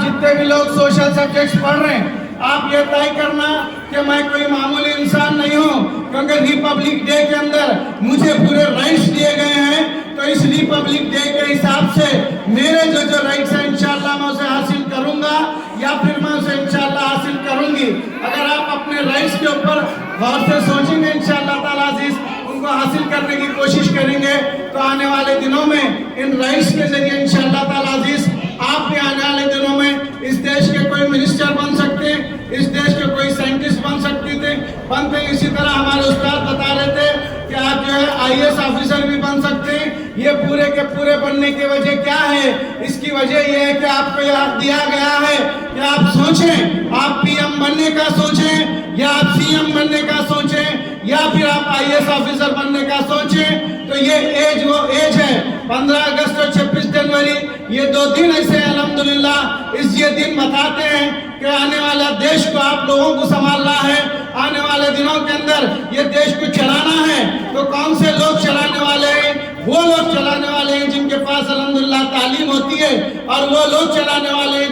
जितने भी लोग सोशल सब्जेक्ट्स पढ़ रहे हैं, आप ये तय करना कि मैं कोई मामूली इंसान नहीं हूँ, क्योंकि रिपब्लिक डे के अंदर मुझे पूरे राइट्स दिए गए हैं। तो इस रिपब्लिक डे के हिसाब से मेरे जो राइट्स हैं इंशाल्लाह मैं उसे हासिल करूंगा, या फिर मैं उसे इंशाल्लाह हासिल करूंगी। अगर आप अपने राइट्स के ऊपर गौर से सोचेंगे इंशाल्लाह ताला अजीज, उनको हासिल करने की कोशिश करेंगे, तो आने वाले दिनों में इन राइट्स के जरिए इंशाल्लाह ताला अजीज आप भी आने वाले दिनों में इस देश के कोई मिनिस्टर बन सकते हैं, इस देश के कोई साइंटिस्ट बन बनते। इसी तरह हमारे उस्ताद बता रहे थे कि आप जो है IAS ऑफिसर भी बन सकते हैं। ये पूरे के पूरे बनने की वजह क्या है? इसकी वजह यह है कि आपको यह दिया गया है कि आप सोचें, आप PM बनने का सोचें, या आप CM बनने का सोचें, या फिर आप IAS ऑफिसर बनने का सोचें। तो ये एज वो एज है 15 अगस्त और 26 जनवरी, ये 2 दिन ऐसे अल्हम्दुलिल्लाह ये दिन बताते हैं कि आने वाला देश को आप लोगों को संभालना है, आने वाले दिनों के अंदर ये देश को चलाना है। तो कौन से लोग चलाने वाले हैं? वो लोग चलाने वाले हैं जिनके पास अल्हम्दुलिल्लाह तालीम होती है, और वो लोग चलाने वाले हैं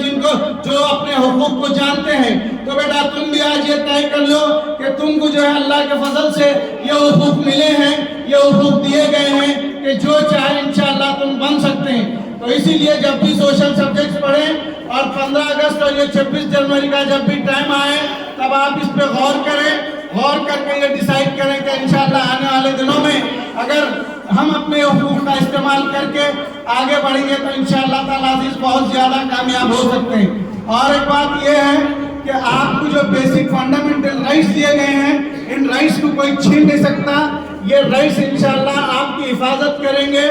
जो अपने हुकूक को जानते हैं। तो बेटा तुम भी आज ये तय कर लो कि तुमको जो है अल्लाह के फजल से ये हुकूक मिले हैं, ये हुकूक दिए गए हैं कि जो चाहे इंशाअल्लाह तुम बन सकते हैं। तो इसीलिए जब भी सोशल सब्जेक्ट्स पढ़ें और 15 अगस्त और ये 26 जनवरी का जब भी टाइम आए, तब आप इस पे गौर करें, गौर करके ये डिसाइड करें कि इंशाअल्लाह आने वाले दिनों में अगर हम अपने हुकूक का इस्तेमाल करके आगे बढ़ेंगे तो इंशाअल्लाह ताला अज़ीज़ बहुत ज्यादा कामयाब हो सकते हैं। और एक बात यह है कि आपको जो बेसिक फंडामेंटल राइट्स दिए गए हैं, इन राइट्स को कोई छीन नहीं सकता। ये राइट्स इंशाअल्लाह आपकी हिफाजत करेंगे,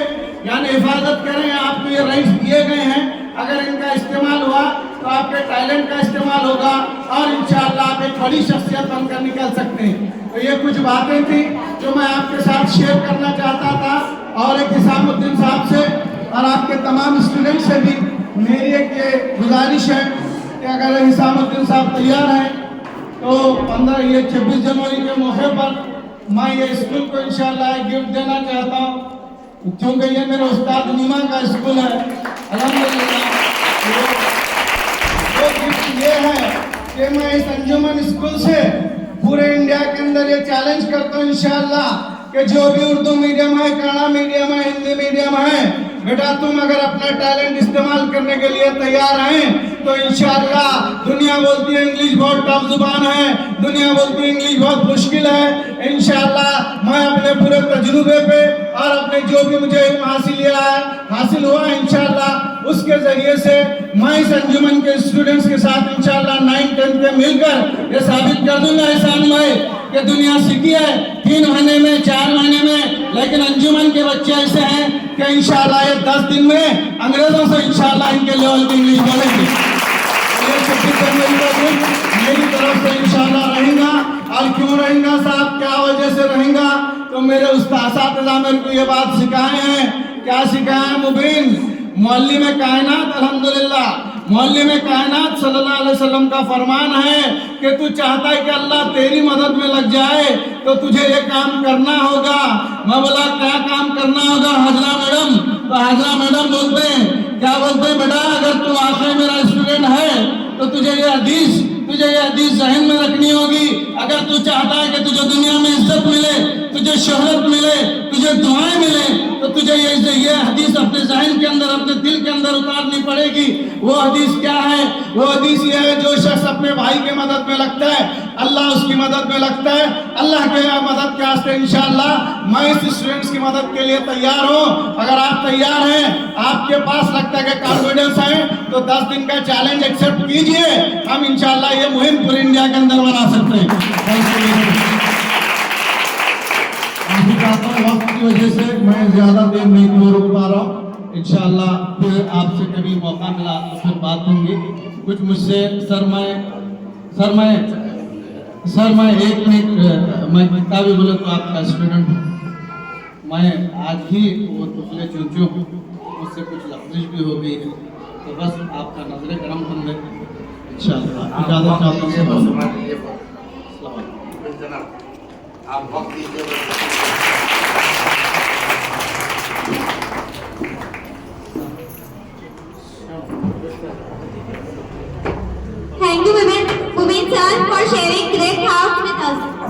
यानी हिफाजत करें। आपको ये राइट्स दिए गए हैं, अगर इनका इस्तेमाल हुआ तो आपके टैलेंट का इस्तेमाल होगा और इंशाअल्लाह आप एक बड़ी शख्सियत बनकर निकल सकते हैं। तो ये कुछ बातें थी जो मैं आपके साथ शेयर करना चाहता था, और एक हिसामुद्दीन साहब से और आपके तमाम स्टूडेंट से भी मेरी एक ये गुजारिश है कि अगर हिसामुद्दीन साहब तैयार हैं तो 26 जनवरी के मौके पर मैं ये स्कूल को इंशाअल्लाह गिफ्ट देना चाहता हूँ, क्योंकि ये मेरे उस्ताद नीमा का स्कूल है। अल्हम्दुलिल्लाह वो गिफ्ट ये है कि मैं इस अंजुमन स्कूल से पूरे इंडिया के अंदर ये चैलेंज करता हूँ इंशाअल्लाह कि जो भी उर्दू मीडियम है, कन्नड़ा मीडियम है, हिंदी मीडियम है, बेटा तुम अगर अपना टैलेंट इस्तेमाल करने के लिए तैयार हैं तो इंशाअल्लाह दुनिया बोलती है इंग्लिश बहुत टफ जुबान है, दुनिया बोलती है इंग्लिश बहुत मुश्किल है। इंशाअल्लाह मैं अपने पूरे तजुर्बे पे और अपने जो भी मुझे इल्म हासिल हुआ इंशाअल्लाह उसके जरिए से मैं इस अंजुमन के स्टूडेंट्स के साथ इंशाअल्लाह 9-10 पे मिलकर ये साबित कर दूंगा एहसान भाई कि दुनिया सीखी है 3 महीने में, 4 महीने में, लेकिन अंजुमन के बच्चे ऐसे हैं कि इंशाअल्लाह ये 10 दिन में अंग्रेजों से इंशाअल्लाह इनके लेवल की इंग्लिश बोलेंगे। ये 26 जनवरी का दिन मेरी तरफ से इंशाअल्लाह रहेगा। और क्यों रहेगा साहब, क्या वजह से रहेगा? तो मेरे उस्ताद-ए-इज़्ज़ाम मेरे को ये बात सिखाए हैं। क्या सिखाए हैं मुबीन? मुअल्लिम कायनात अल्हम्दुलिल्लाह, मुअल्लिम कायनात सल्लल्लाहु अलैहि वसल्लम का फरमान है कि तू चाहता है कि अल्लाह तेरी मदद में लग जाए तो तुझे ये काम करना होगा। मैं बोला क्या काम करना होगा हाजरा मैडम? तो हाजरा मैडम बोलते हैं, क्या बोलते हैं बेटा, अगर तू आखिर मेरा स्टूडेंट है तो तुझे ये हदीस जहन में रखनी होगी। अगर तू चाहता है कि तुझे दुनिया में इज्जत मिले, तुझे शोहरत मिले, तुझे दुआएं मिले, तो तुझे ये हदीस अपने जहन के अंदर, अपने दिल के अंदर उतारनी पड़ेगी। वो हदीस क्या है? वो हदीस ये है, जो शख्स अपने भाई के मदद में लगता है अल्लाह उसकी मदद में लगता है। अल्लाह के मदद के वास्ते इंशाअल्लाह मैं इस स्टूडेंट्स की मदद के लिए तैयार हूँ। अगर आप तैयार हैं, आपके पास लगता है कि कॉन्फिडेंस है, तो 10 दिन का चैलेंज एक्सेप्ट कीजिए। हम इंशाअल्लाह ये मुहिम पूरे इंडिया के अंदर बना सकते हैं। वक्त की वजह से मैं ज्यादा देर नहीं रोक पा रहा हूँ। इंशाअल्लाह फिर आपसे कभी मौका मिला तो फिर बात होंगी। कुछ मुझसे सर मैं 1 मिनट मैं किताबी बोले तो आपका स्टूडेंट हूँ। मैं आज ही वो तुफले चूचू मुझसे कुछ लफ्ज़ भी हो गई है, तो बस आपका नजर करम बंद इंशाअल्लाह इजाज़त चाहता हूँ। Thank you baby.